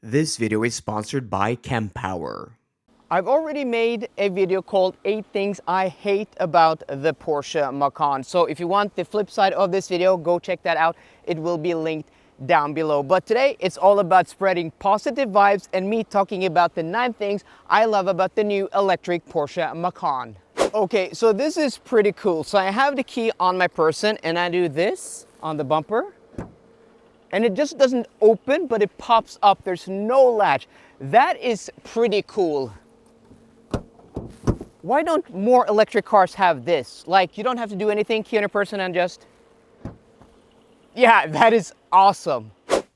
This video is sponsored by Kempower. I've already made a video called 8 Things I Hate About the Porsche Macan. So if you want the flip side of this video, go check that out. It will be linked down below. But today it's all about spreading positive vibes and me talking about the 9 things I love about the new electric Porsche Macan. Okay, so this is pretty cool. So I have the key on my person and I do this on the bumper. And it just doesn't open, but it pops up. There's no latch. That is pretty cool. Why don't more electric cars have this? Like, you don't have to do anything, key on a person and just... Yeah, that is awesome.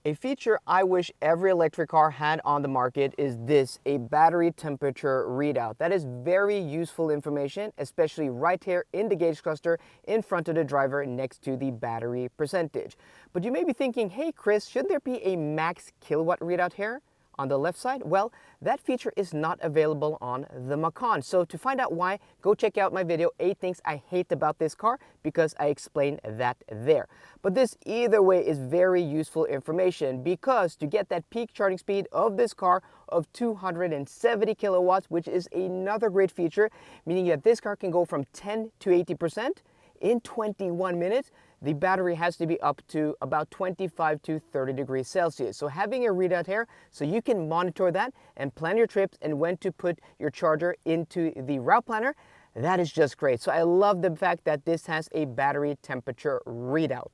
A feature I wish every electric car had on the market is this, a battery temperature readout. That is very useful information, especially right here in the gauge cluster in front of the driver next to the battery percentage. But you may be thinking, hey Chris, should there be a max kilowatt readout here on the left side? Well, that feature is not available on the Macan. So to find out why, go check out my video, 8 Things I Hate About This Car, because I explain that there. But this either way is very useful information, because to get that peak charging speed of this car of 270 kilowatts, which is another great feature, meaning that this car can go from 10 to 80% in 21 minutes, the battery has to be up to about 25 to 30 degrees Celsius. So having a readout here so you can monitor that and plan your trips and when to put your charger into the route planner, that is just great. So I love the fact that this has a battery temperature readout.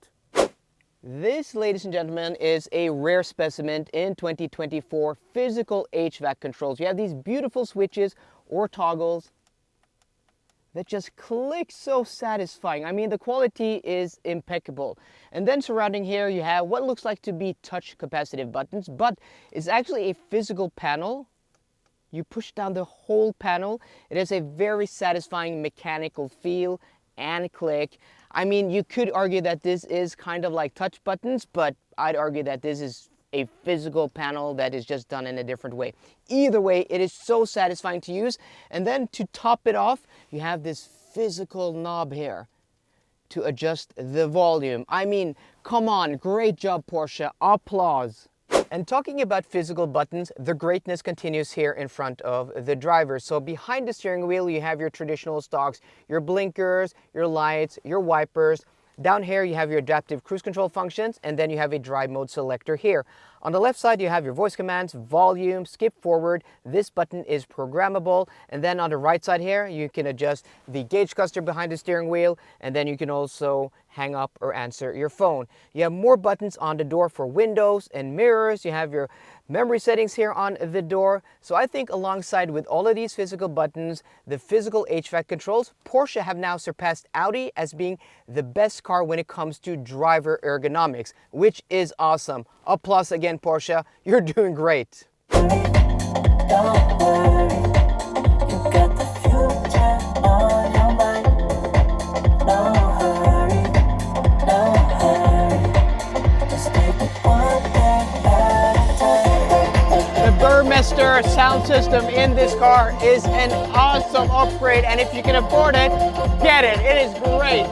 This, ladies and gentlemen, is a rare specimen in 2024 physical HVAC controls. You have these beautiful switches or toggles that just click so satisfying. I mean, the quality is impeccable. And then surrounding here, you have what looks like to be touch capacitive buttons, but it's actually a physical panel. You push down the whole panel. It has a very satisfying mechanical feel and click. I mean, you could argue that this is kind of like touch buttons, but I'd argue that this is a physical panel that is just done in a different way. Either way, it is so satisfying to use. And then to top it off, you have this physical knob here to adjust the volume. I mean, come on, great job, Porsche, applause. And talking about physical buttons, the greatness continues here in front of the driver. So behind the steering wheel, you have your traditional stocks, your blinkers, your lights, your wipers. Down here, you have your adaptive cruise control functions, and then you have a drive mode selector here. On the left side, you have your voice commands, volume, skip forward. This button is programmable. And then on the right side here, you can adjust the gauge cluster behind the steering wheel, and then you can also hang up or answer your phone. You have more buttons on the door for windows and mirrors. You have your memory settings here on the door. So I think alongside with all of these physical buttons, the physical HVAC controls, Porsche have now surpassed Audi as being the best car when it comes to driver ergonomics, which is awesome. Applause again, Porsche, you're doing great. Don't worry, you got the future on your mind. No hurry, just take it one day at a time. The Burmester sound system in this car is an awesome upgrade, and if you can afford it, get it. It is great.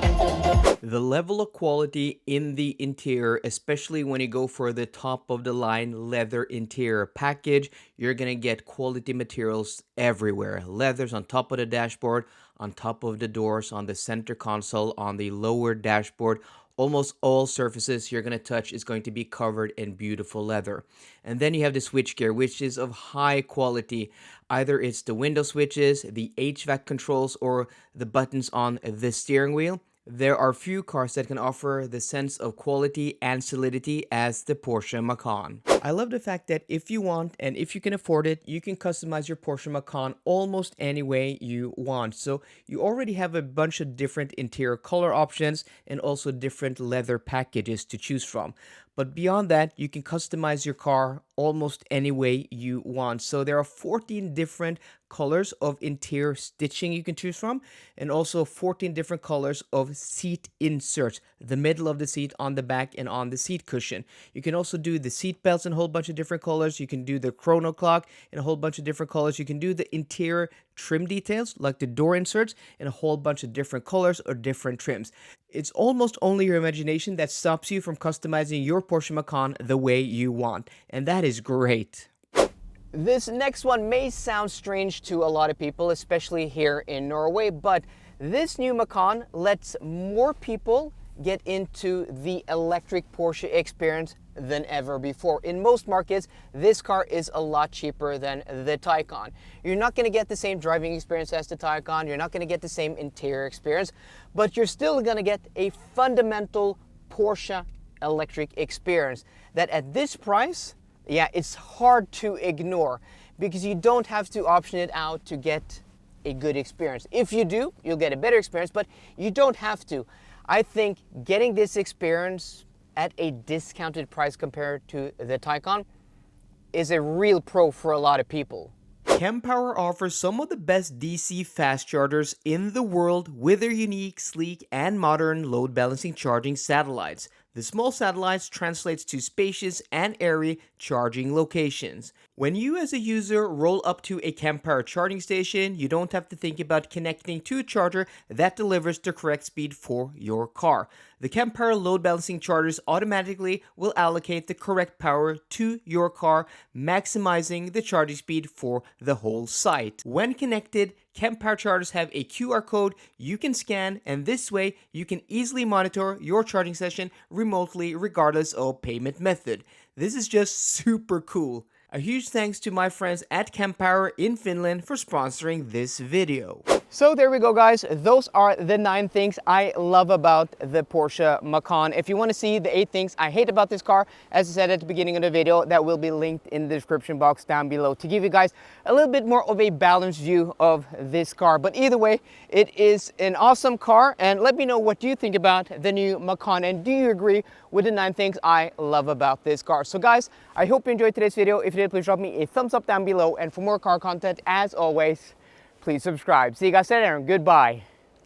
The level of quality in the interior, especially when you go for the top of the line leather interior package, you're gonna get quality materials everywhere. Leathers on top of the dashboard, on top of the doors, on the center console, on the lower dashboard. Almost all surfaces you're going to touch is going to be covered in beautiful leather. And then you have the switchgear, which is of high quality. Either it's the window switches, the HVAC controls, or the buttons on the steering wheel. There are few cars that can offer the sense of quality and solidity as the Porsche Macan. I love the fact that if you want and if you can afford it, you can customize your Porsche Macan almost any way you want. So you already have a bunch of different interior color options and also different leather packages to choose from. But beyond that, you can customize your car almost any way you want. So there are 14 different colors of interior stitching you can choose from, and also 14 different colors of seat inserts, the middle of the seat, on the back, and on the seat cushion. You can also do the seat belts in a whole bunch of different colors. You can do the chrono clock in a whole bunch of different colors. You can do the interior trim details like the door inserts in a whole bunch of different colors or different trims. It's almost only your imagination that stops you from customizing your Porsche Macan the way you want, and that is great. This next one may sound strange to a lot of people, especially here in Norway, but this new Macan lets more people get into the electric Porsche experience than ever before. In most markets, this car is a lot cheaper than the Taycan. You're not going to get the same driving experience as the Taycan, you're not going to get the same interior experience, but you're still going to get a fundamental Porsche electric experience that at this price, yeah, it's hard to ignore because you don't have to option it out to get a good experience. If you do, you'll get a better experience, but you don't have to. I think getting this experience at a discounted price compared to the Taycan is a real pro for a lot of people. Kempower offers some of the best DC fast chargers in the world with their unique, sleek, and modern load balancing charging satellites. The small satellites translates to spacious and airy charging locations. When you as a user roll up to a Kempower charging station, you don't have to think about connecting to a charger that delivers the correct speed for your car. The Kempower load balancing chargers automatically will allocate the correct power to your car, maximizing the charging speed for the whole site. When connected, Kempower chargers have a QR code you can scan, and this way you can easily monitor your charging session remotely regardless of payment method. This is just super cool. A huge thanks to my friends at Kempower in Finland for sponsoring this video. So there we go, guys. Those are the 9 things I love about the Porsche Macan. If you want to see the 8 things I hate about this car, as I said at the beginning of the video, that will be linked in the description box down below to give you guys a little bit more of a balanced view of this car. But either way, it is an awesome car, and let me know what you think about the new Macan, and do you agree with the 9 things I love about this car? So guys, I hope you enjoyed today's video. If you did, please drop me a thumbs up down below, and for more car content, as always, please subscribe. See you guys later, and goodbye.